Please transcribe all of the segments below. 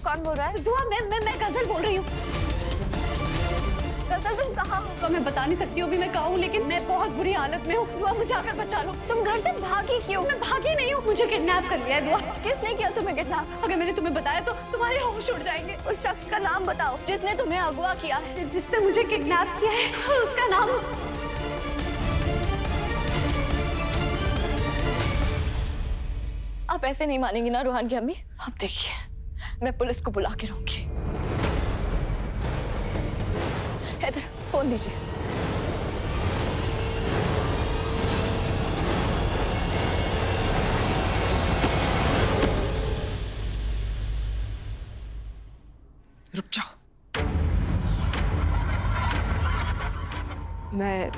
कौन बोल रहा है? दुआ, मैं गजल बोल रही हूँ। गजल तुम कहाँ हो? तो मैं बता नहीं सकती हूँ अभी मैं कहाँ हूँ, लेकिन मैं बहुत बुरी हालत में हूँ। दुआ मुझे आकर बचा लो। तुम घर से भागी क्यों? मैं भागी नहीं हूँ, मुझे किडनैप कर लिया है दुआ। किसने किया तुम्हें किडनैप? अगर मैंने तुम्हें बताया तो तुम्हारे होश उड़ जाएंगे। उस शख्स का नाम बताओ जिसने तुम्हें अगवा किया है। जिसने मुझे किडनैप किया है उसका नाम। आप ऐसे नहीं मानेंगी ना रूहान की अम्मी? अब देखिए, मैं पुलिस को बुला के रहूंगी। इधर फोन दीजिए। रुक जाओ। मैं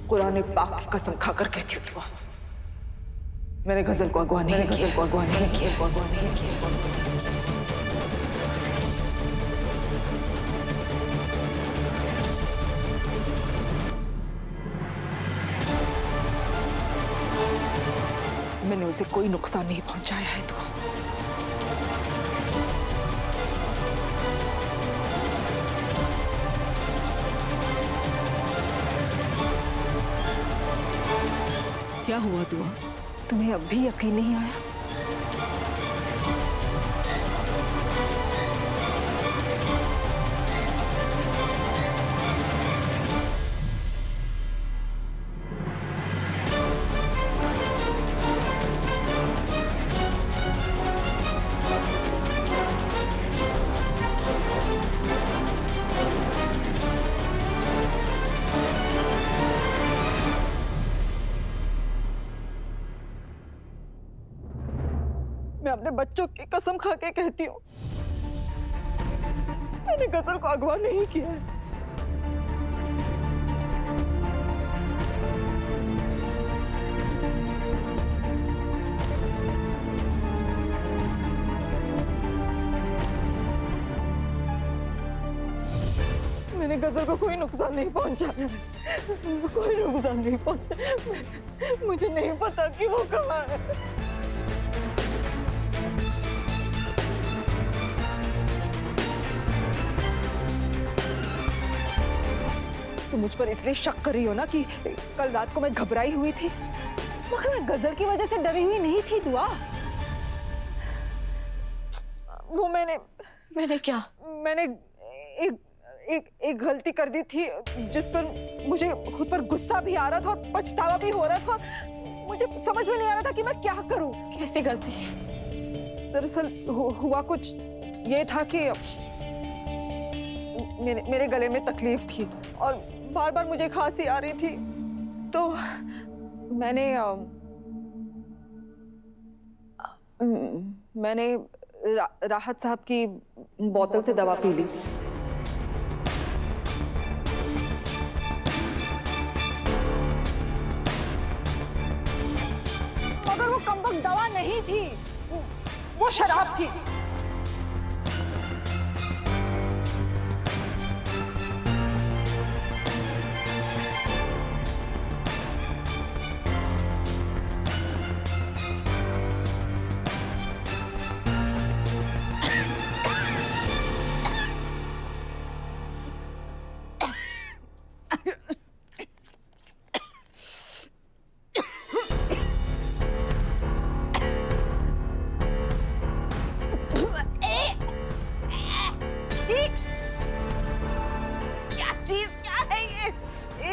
कुरान पाक की कसम खाकर कहती हूँ दुआ, मैंने गजल को अगवा नहीं किया। मैंने उसे कोई नुकसान नहीं पहुंचाया है दुआ। क्या हुआ दुआ? तुम्हें अब भी यकीन नहीं आया? मैं अपने बच्चों की कसम खा के कहती हूँ, मैंने गजल को अगवा नहीं किया है। मैंने गजल को कोई नुकसान नहीं पहुंचाया, कोई नुकसान नहीं पहुंचाया। मुझे नहीं पता कि वो कहाँ है। तुम मुझ पर इसलिए शक कर रही हो ना कि कल रात को मैं घबराई हुई थी, मगर मैं गजल की वजह से डरी हुई नहीं थी दुआ। वो मैंने क्या? मैंने एक गलती कर दी थी जिस पर मुझे खुद पर गुस्सा भी आ रहा था और पछतावा भी हो रहा था। मुझे समझ में नहीं आ रहा था कि मैं क्या करूं। कैसी गलती? दरअसल हुआ कुछ ये था कि मेरे गले में तकलीफ थी और बार बार मुझे खांसी आ रही थी, तो मैंने राहत साहब की बोतल से दवा पी ली। मगर वो कमबख्त दवा नहीं थी, वो शराब थी।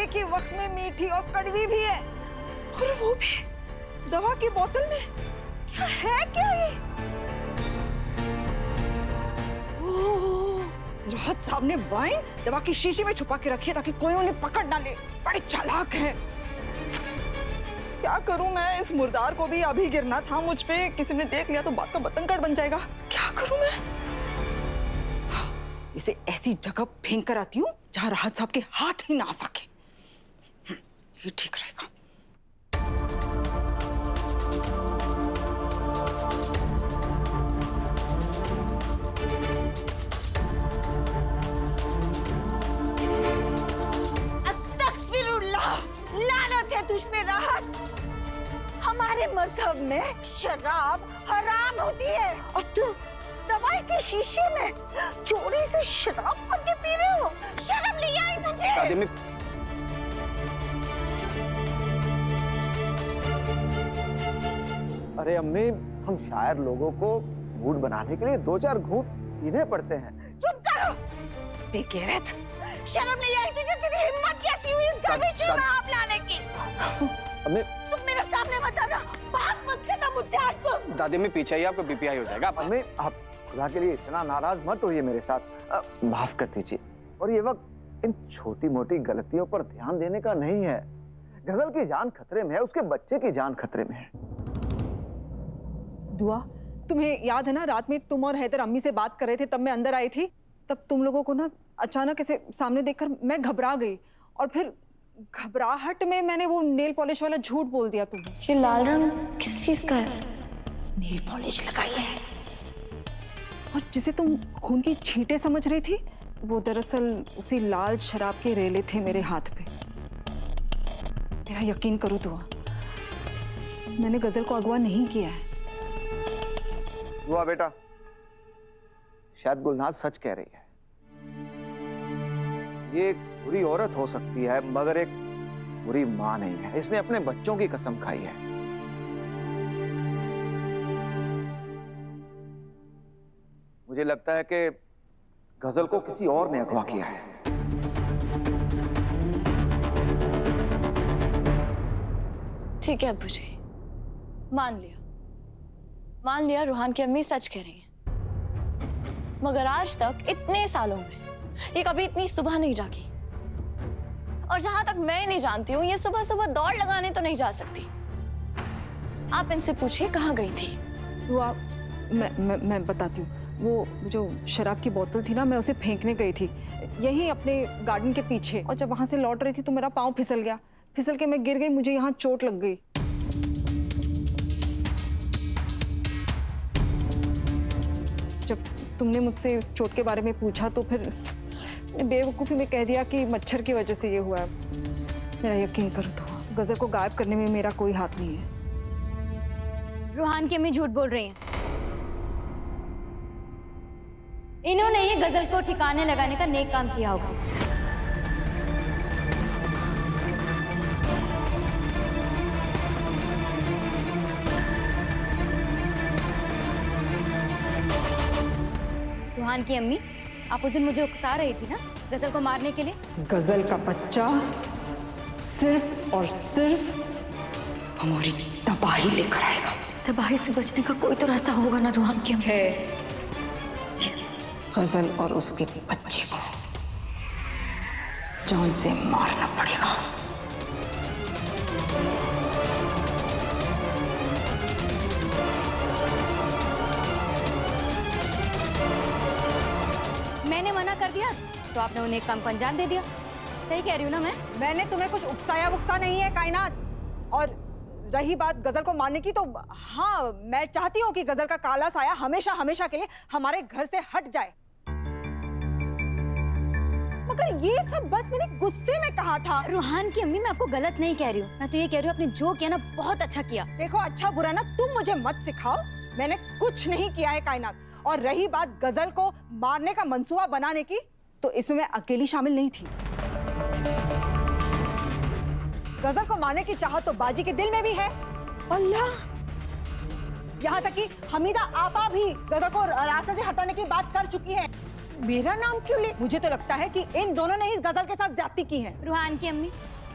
एक ही वक्त में मीठी और कड़वी भी है, और वो भी दवा की बोतल में। क्या है क्या ये? राहत साहब ने वाइन दवा की शीशी में छुपा के रखी है ताकि कोई उन्हें पकड़ ना ले। बड़े चालाक हैं। क्या करूं मैं? इस मुर्दार को भी अभी गिरना था मुझ पे, किसी ने देख लिया तो बात का बतंगड़ बन जाएगा। क्या करूं मैं? इसे ऐसी जगह फेंक कर आती हूँ जहां राहत साहब के हाथ ही ना आ सके। ये ठीक रहेगा। अस्तगफिरुल्लाह, लानत है तुझ पे राहत। हमारे मजहब में शराब हराम होती है और तू दवाई के शीशे में चोरी से शराब भर के पी रहे हो। शर्म नहीं आई तुझे? दादी मैं अरे अम्मी, हम शायर लोगों को मूड बनाने के लिए 2-4 घूंट पीने पड़ते हैं। चुप करो बेगैरत। शर्म नहीं आई तुझे? तेरी हिम्मत कैसी हुई इस घर में शराब लाने की? अम्मी, तुम मेरे सामने मत आना, बात मत करना मुझसे आज तुम। दादी में पीछे ही आपको बीपीआई हो जाएगा। अम्मी, आप खुदा के लिए इतना नाराज मत होइए मेरे साथ। माफ कर दीजिए। और ये वक्त इन छोटी मोटी गलतियों पर ध्यान देने का नहीं है। गजल की जान खतरे में है, उसके बच्चे की जान खतरे में है। दुआ, तुम्हें याद है ना रात में तुम और हैदर अम्मी से बात कर रहे थे, तब मैं अंदर आई थी। तब तुम लोगों को ना अचानक ऐसे सामने देखकर मैं घबरा गई और फिर घबराहट में मैंने वो नेल पॉलिश वाला झूठ बोल दिया तुम्हें। ये लाल रंग किस चीज का है? नील पॉलिश लगाई है। और जिसे तुम खून की छींटे समझ रही थी, वो दरअसल उसी लाल शराब के रेले थे मेरे हाथ पे। मेरा यकीन करो दुआ, मैंने गजल को अगवा नहीं किया है। दुआ बेटा, शायद गुलनाज सच कह रही है। ये एक बुरी औरत हो सकती है मगर एक बुरी मां नहीं है। इसने अपने बच्चों की कसम खाई है। मुझे लगता है कि गजल को किसी और ने अगवा किया है। ठीक है अब्बू जी, मान लिया रूहान की अम्मी सच कह रही हैं। मगर आज तक इतने सालों में ये कभी इतनी सुबह नहीं जागी। और जहां तक मैं नहीं जानती हूँ, ये सुबह सुबह दौड़ लगाने तो नहीं जा सकती। आप इनसे पूछिए कहाँ गई थी। दुआ, मैं बताती हूँ। वो जो शराब की बोतल थी ना, मैं उसे फेंकने गई थी यहीं अपने गार्डन के पीछे। और जब वहां से लौट रही थी तो मेरा पाँव फिसल गया। फिसल के मैं गिर गई, मुझे यहाँ चोट लग गई। जब तुमने मुझसे इस चोट के बारे में पूछा तो फिर बेवकूफ़ी में कह दिया कि मच्छर की वजह से ये हुआ है। मेरा यकीन करो तो गजल को गायब करने में मेरा कोई हाथ नहीं है। रूहान की अम्मी झूठ बोल रही हैं। इन्होंने ये गजल को ठिकाने लगाने का नेक काम किया होगा। रूहान की अम्मी, आप उस दिन मुझे उकसा रही थी ना गजल को मारने के लिए। गजल का बच्चा सिर्फ और सिर्फ हमारी तबाही लेकर आएगा। इस तबाही से बचने का कोई तो रास्ता होगा ना रूहान की अम्मी। है, गजल और उसके बच्चे को जान से मारना पड़ेगा। मैंने मना कर दिया तो आपने उन्हें एक काम को अंजाम दे दिया। सही कह रही हूँ ना मैं? मैंने तुम्हें कुछ उकसाया वुकसा नहीं है कायनात। और रही बात गजल को मारने की, तो हाँ, मैं चाहती हूँ कि गजल का काला साया हमेशा हमेशा के लिए हमारे घर से हट जाए। मगर ये सब बस मैंने गुस्से में कहा था। रूहान की अम्मी, मैं आपको गलत नहीं कह रही हूँ। मैं तो ये कह रही हूँ आपने जो किया ना बहुत अच्छा किया। देखो, अच्छा बुरा ना तुम मुझे मत सिखाओ। मैंने कुछ नहीं किया है कायनात। और रही बात गजल को मारने का मंसूबा बनाने की, तो इसमें मैं अकेली शामिल नहीं थी। गजल को मारने की चाहत तो बाजी के दिल में भी है। अल्लाह, यहाँ तक कि हमीदा आपा भी गजल को रास्ते से हटाने की बात कर चुकी है। मेरा नाम क्यों ले? मुझे तो लगता है कि इन दोनों ने ही गजल के साथ ज्यादती की है। रूहान की अम्मी,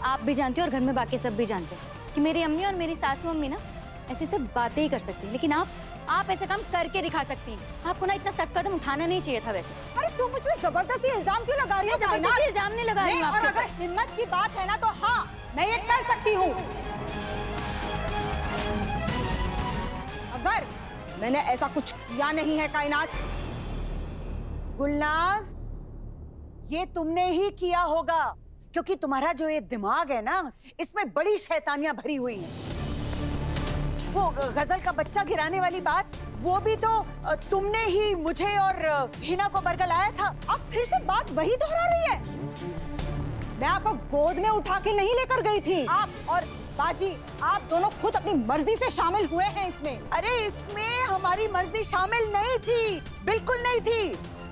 आप भी जानते हो और घर में बाकी सब भी जानते हैं कि मेरी अम्मी और मेरी सासू अम्मी ना ऐसे सब बातें ही कर सकती हैं, लेकिन आप ऐसे काम करके दिखा सकती हैं। आपको ना इतना सख्त कदम उठाना नहीं चाहिए था वैसे। अरे तुम मुझ पे जबरदस्ती इल्जाम क्यों लगा रही हो? जबरदस्ती इल्जाम नहीं लगा रही हूँ और आपके अगर ऊपर। हिम्मत की बात है ना, तो हाँ, मैं ये कर सकती हूँ। अगर मैंने ऐसा कुछ किया नहीं है कायनात। गुलनाज, ये तुमने ही किया होगा, क्योंकि तुम्हारा जो ये दिमाग है ना, इसमें बड़ी शैतानियां भरी हुई हैं। वो गजल का बच्चा गिराने वाली बात, वो भी तो तुमने ही मुझे और हिना को बरगलाया था। अब फिर से बात वही दोहरा रही है। मैं आपको गोद में उठा के नहीं लेकर गई थी। आप और बाजी, आप दोनों खुद अपनी मर्जी से शामिल हुए हैं इसमें। अरे इसमें हमारी मर्जी शामिल नहीं थी, बिल्कुल नहीं थी।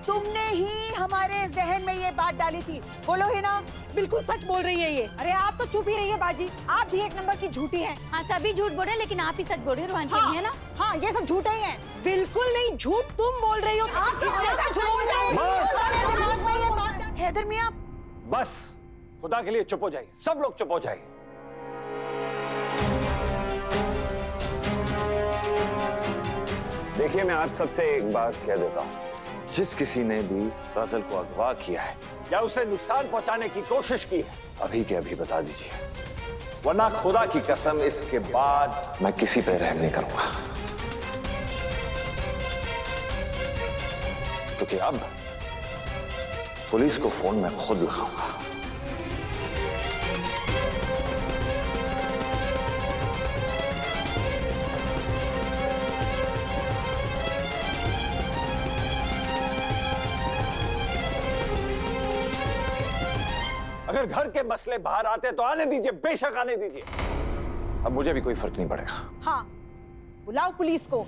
तुमने ही हमारे जहन में ये बात डाली थी, बोलो है ना? बिल्कुल सच बोल रही है ये। अरे आप तो चुप ही रहिए बाजी, आप भी एक नंबर की झूठी हैं। हाँ सभी झूठ बोल रहे हैं, लेकिन आप ही सच बोल रहे हो रोहन की हाँ, अम्मी, है ना? हाँ ये सब झूठे ही हैं। बिल्कुल नहीं, झूठ तुम बोल रही हो। आप हमेशा झूठ बोल रहे हो। हैदर मियां, बस खुदा के लिए चुप हो जाइए, सब लोग चुप हो जाइए। देखिए, मैं आप सबसे एक बात कह देता हूं, जिस किसी ने भी गजल को अगवा किया है या उसे नुकसान पहुंचाने की कोशिश की है, अभी के अभी बता दीजिए, वरना खुदा की कसम इसके बाद मैं किसी पे रहम नहीं करूंगा। क्योंकि अब पुलिस को फोन मैं खुद लगाऊंगा। अगर घर के मसले बाहर आते तो आने दीजिए, बेशक आने दीजिए। अब मुझे भी कोई फर्क नहीं पड़ेगा। हाँ बुलाओ पुलिस को।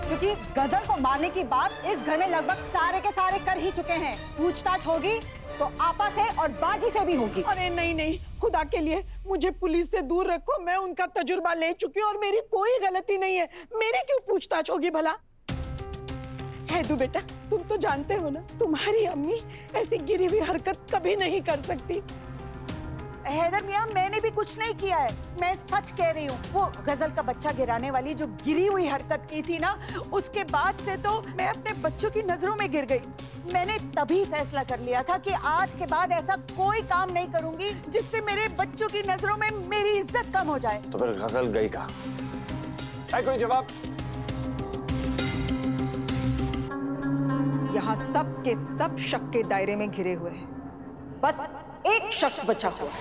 क्योंकि गजल को मारने की बात इस घर में लगभग सारे के सारे कर ही चुके हैं। पूछताछ होगी तो आपा से और बाजी से भी होगी। अरे नहीं नहीं, खुदा के लिए मुझे पुलिस से दूर रखो। मैं उनका तजुर्बा ले चुकी हूँ और मेरी कोई गलती नहीं है। मेरी क्यों पूछताछ होगी भला? हैदू बेटा, तुम तो जानते हो ना, तुम्हारी अम्मी ऐसी गिरी हुई हरकत कभी नहीं कर सकती। हैदर मियां, मैंने भी कुछ नहीं किया है, मैं सच कह रही हूँ। वो गजल का बच्चा गिराने वाली जो गिरी हुई हरकत की थी ना, उसके बाद से तो मैं अपने बच्चों की नजरों में गिर गई। मैंने तभी फैसला कर लिया था कि आज के बाद ऐसा कोई काम नहीं करूंगी जिससे मेरे बच्चों की नजरों में मेरी इज्जत कम हो जाए। तो फिर गजल गई कहाँ? है कोई जवाब? यहाँ सब के सब शक के दायरे में घिरे हुए हैं, बस एक शख्स बचा हुआ है।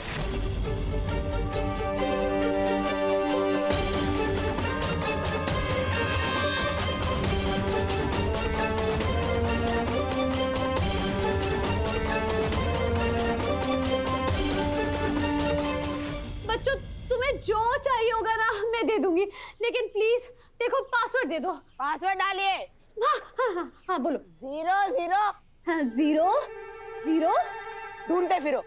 बच्चों, तुम्हें जो चाहिए होगा ना मैं दे दूंगी, लेकिन प्लीज देखो पासवर्ड दे दो। पासवर्ड डालिए। हाँ हाँ हाँ हाँ बोलो। 0 0 हाँ 0 0 ढूंढते फिरो।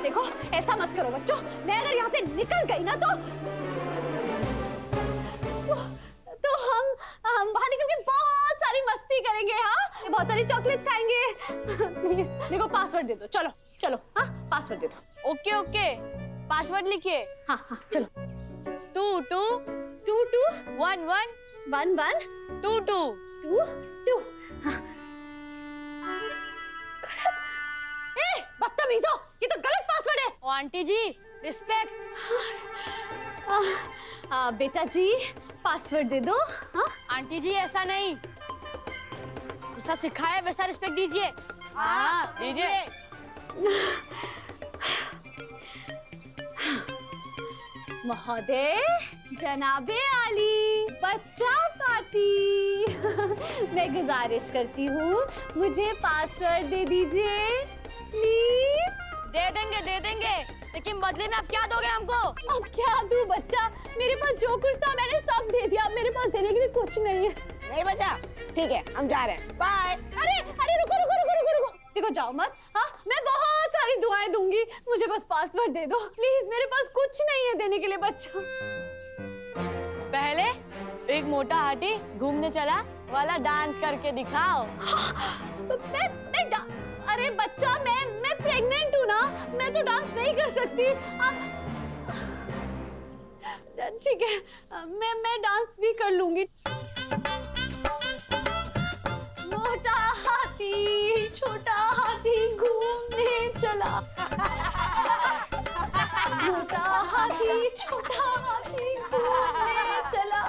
देखो ऐसा मत करो बच्चों, मैं अगर यहाँ से निकल गई ना तो हम बाहर निकल के बहुत सारी मस्ती करेंगे। हाँ बहुत सारी चॉकलेट्स खाएंगे। प्लीज देखो पासवर्ड दे दो। चलो चलो, हाँ पासवर्ड दे दो। ओके ओके, पासवर्ड लिखिए। हाँ हाँ चलो। 2 2 2 2 1 1 1 1 2 2 2 2। ए बदतमीजो, ये तो गलत पासवर्ड है। ओ आंटी जी, रिस्पेक्ट। बेटा जी पासवर्ड दे दो। हाँ आंटी जी ऐसा नहीं, जैसा सिखाया वैसा रिस्पेक्ट दीजिए। हाँ दीजिए। महोदय, जनाबे आली, बच्चा पार्टी। मैं गुजारिश करती हूँ मुझे पासवर्ड दे दीजिए प्लीज। दे देंगे, लेकिन बदले में आप क्या दोगे हमको? अब क्या दूं बच्चा, मेरे पास जो कुछ था मैंने सब दे दिया, मेरे पास देने के लिए कुछ नहीं है। नहीं बचा, ठीक है हम जा रहे हैं, बाय। अरे अरे रुको रुको रुको रुको रुको, देखो जाओ मत। हाँ मैं बहुत सारी दुआएं दूंगी, मुझे बस पासवर्ड दे दो प्लीज, मेरे पास कुछ नहीं है देने के लिए बच्चा। पहले एक मोटा हाथी घूमने चला वाला डांस करके दिखाओ। अरे बच्चा, मैं प्रेग्नेंट हूँ ना, मैं तो डांस नहीं कर सकती। ठीक है मैं डांस भी कर लूंगी। मोटा हाथी छोटा हाथी घूमने चला। मोटा हाथी छोटा हाथी घूमने चला।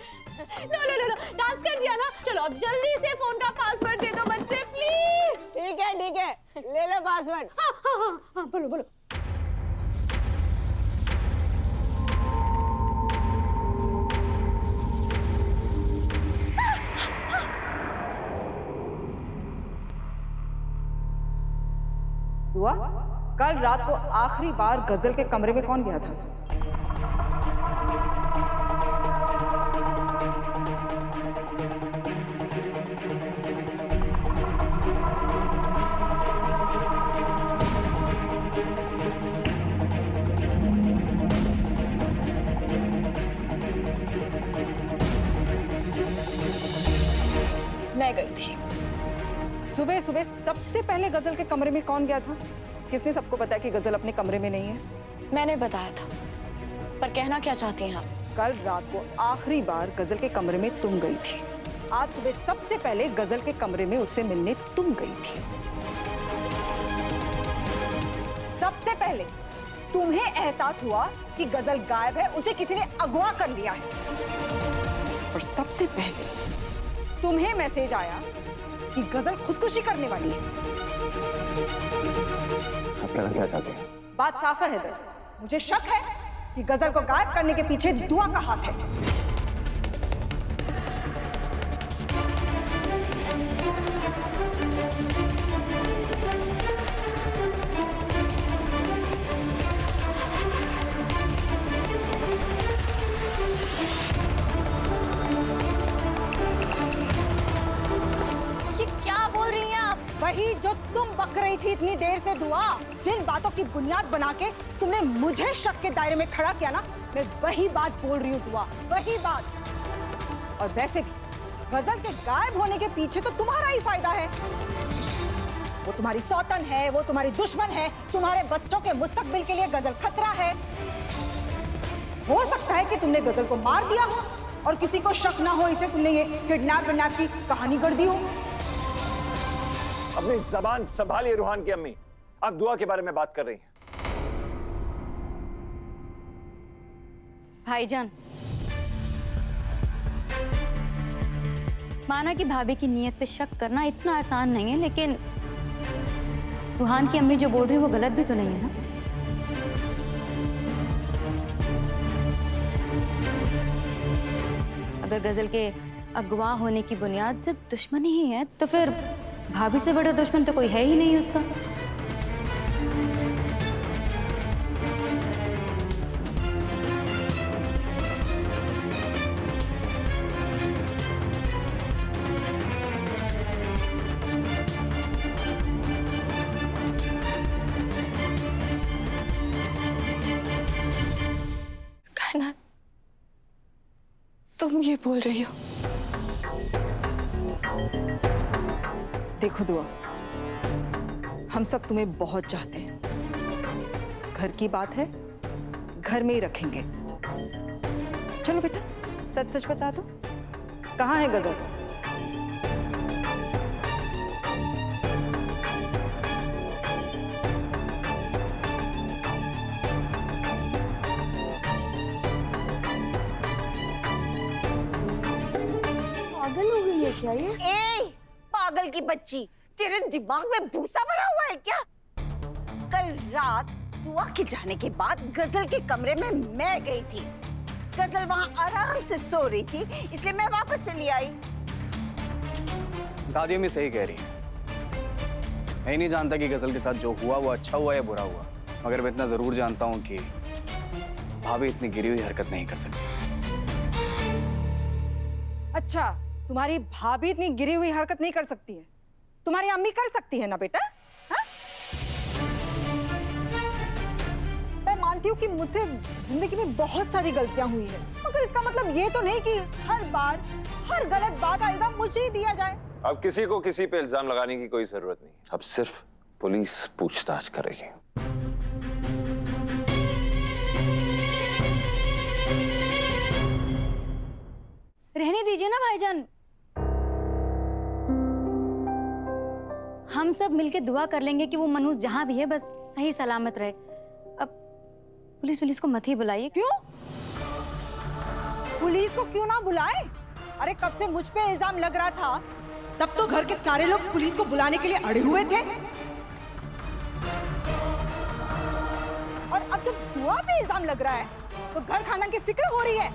लो डांस कर दिया ना, चलो अब जल्दी से फोन का पासवर्ड दे दो बच्चे प्लीज। ठीक है ले लो पासवर्ड। हाँ बोलो बोलो। दुआ, कल रात को आखिरी बार गजल के कमरे में कौन गया था? मैं गई थी। सुबह सुबह सबसे पहले गजल के कमरे में कौन गया था? किसने सबको बताया कि गजल अपने कमरे में नहीं है? मैंने बताया था, पर कहना क्या चाहती हैं आप? कल रात को आखिरी बार गजल के कमरे में तुम गई थी। आज सुबह सबसे पहले गजल के कमरे में उससे मिलने तुम गई थी। सबसे पहले तुम्हें एहसास हुआ कि गजल गायब है, उसे किसी ने अगवा कर लिया है। और सबसे पहले तुम्हें मैसेज आया कि गजल खुदकुशी करने वाली है। आप कहना क्या चाहते हैं? बात साफ है हैदर, मुझे शक है कि गजल को गायब करने के पीछे दुआ का हाथ है। ये क्या बोल रही हैं आप? वही जो तुम बक रही थी इतनी देर से दुआ, जिन बातों की बुनियाद बना के तुमने मुझे शक के दायरे में खड़ा किया ना, मैं वही बात बोल रही हूँ दुआ, वही बात। और वैसे भी गजल के गायब होने के पीछे तो तुम्हारा ही फायदा है। वो तुम्हारी सौतन है, वो तुम्हारी दुश्मन है, तुम्हारे बच्चों के मुस्तकबिल के लिए गजल खतरा है। हो सकता है कि तुमने गजल को मार दिया हो और किसी को शक ना हो, इसे तुमने ये किडनैप की कहानी गढ़ दी हो। अपनी जबान संभालिए रूहान की अम्मी, आप दुआ के बारे में बात कर रही हैं। भाईजान, माना कि भाभी की नीयत पे शक करना इतना आसान नहीं है, लेकिन रूहान की अम्मी जो बोल रही है वो गलत भी तो नहीं है ना? अगर गजल के अगवा होने की बुनियाद सिर्फ दुश्मनी ही है, तो फिर भाभी से बड़ा दुश्मन तो कोई है ही नहीं उसका। कहना तुम ये बोल रही हो? देखो दुआ, हम सब तुम्हें बहुत चाहते हैं। घर की बात है, घर में ही रखेंगे। चलो बेटा, सच सच बता दो, कहाँ है गजल? पागल हो गई है क्या ये? ए, पागल की बच्ची, तेरे दिमाग में भूसा भरा हुआ है क्या? कल रात दुआ के जाने के बाद गजल के कमरे में मैं गई थी। गजल वहाँ आराम से सो रही थी, इसलिए मैं वापस चली आई। दादी अम्मी सही कह रही है। मैं नहीं जानता कि गजल के साथ जो हुआ वो अच्छा हुआ या बुरा हुआ, मगर मैं इतना जरूर जानता हूँ कि भाभी इतनी गिरी हुई हरकत नहीं कर सकती। अच्छा, तुम्हारी भाभी इतनी गिरी हुई हरकत नहीं कर सकती है, तुम्हारी अम्मी कर सकती है ना बेटा? हाँ? मैं मानती हूँ कि मुझसे जिंदगी में बहुत सारी गलतियां हुई है, मगर इसका मतलब ये तो नहीं कि हर बार हर गलत बात का इल्जाम मुझे ही दिया जाए। अब किसी को किसी पे इल्जाम लगाने की कोई जरूरत नहीं। अब सिर्फ पुलिस पूछताछ करेगी। रहने दीजिए ना भाईजान, हम सब मिलके दुआ कर लेंगे कि वो मनूस जहां भी है बस सही सलामत रहे। अब पुलिस को मत ही बुलाइए। क्यों? पुलिस को क्यों ना बुलाए? अरे कब से मुझ पे इल्जाम लग रहा था, तब तो घर के सारे लोग पुलिस को बुलाने के लिए अड़े हुए थे, और अब जब दुआ पे इल्जाम लग रहा है तो घर खाना की फिक्र हो रही है।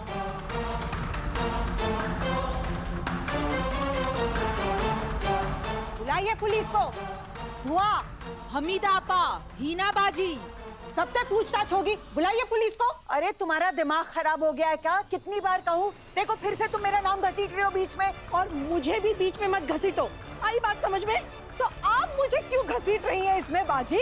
बुलाइए पुलिस को। दुआ, हमीदा आपा, हीना बाजी। सबसे पूछताछ होगी, बुलाइए पुलिस को। अरे तुम्हारा दिमाग खराब हो गया है क्या? कितनी बार कहूँ? देखो फिर से तुम मेरा नाम घसीट रहे हो बीच में। और मुझे भी बीच में मत घसीटो, आई बात समझ में? तो आप मुझे क्यों घसीट रही हैं इसमें बाजी?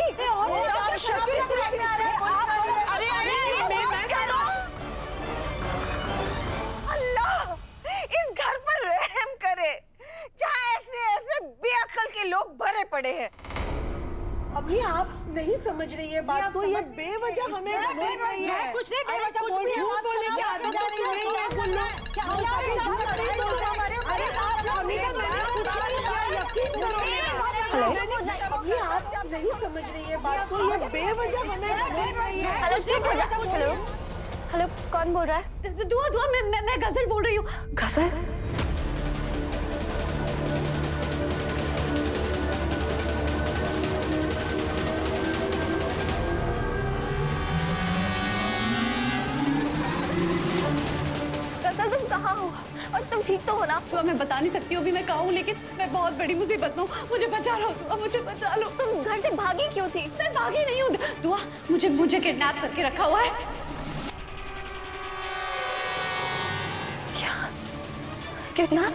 अल्लाह इस घर पर रहम करे जहाँ ऐसे ऐसे बेअक्ल के लोग भरे पड़े हैं। अभी आप नहीं समझ रही है बात को, ये बेवजह हमें घसीट रही है। कुछ नहीं, अरे कुछ भी झूठ बोलने की आदत तो तुम्हें है गुल्लू। अरे आप हमीदा, मैंने कुछ नहीं किया, यकीन करो मेरा। अभी आप नहीं समझ रही है बात को, ये बेवजह हमें घसीट रही है। हेलो, हेलो, कौन बोल रहा है? दुआ दुआ, मैं गजल बोल रही हूँ। गजल? गजल, तुम कहाँ हो? और तुम ठीक तो हो ना? तो मैं बता नहीं सकती हूँ अभी मैं कहाँ हूँ, लेकिन मैं बहुत बड़ी मुसीबत में हूँ। मुझे बचा लो दुआ, मुझे बचा लो। तुम घर से भागी क्यों थी? मैं भागी नहीं हूँ दुआ, मुझे किडनैप करके रखा हुआ है। क्या? कितना?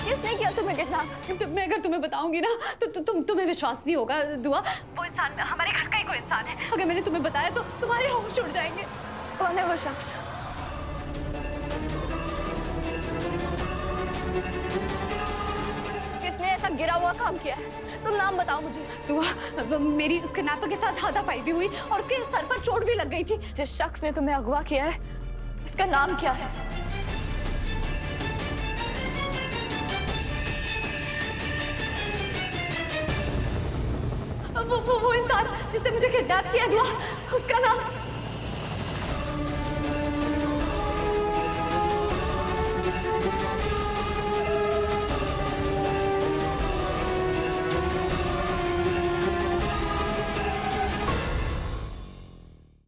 किसने किया तुम्हें किडनैप? मैं अगर तुम्हें बताऊंगी ना तो तुम्हें विश्वास नहीं होगा दुआ। वो इंसान हमारे घर का ही कोई इंसान है। अगर मैंने तुम्हें बताया तो तुम्हारे होश उड़ जाएंगे। कौन है वो शख्स? किसने ऐसा गिरा हुआ काम किया है? तुम नाम बताओ मुझे। दुआ, मेरी उसके नापा के साथ हाथापाई भी हुई और उसके सर पर चोट भी लग गई थी। जिस शख्स ने तुम्हें अगवा किया है, उसका नाम क्या है? वो इंसान जिसने मुझे किडनैप किया दुआ, उसका नाम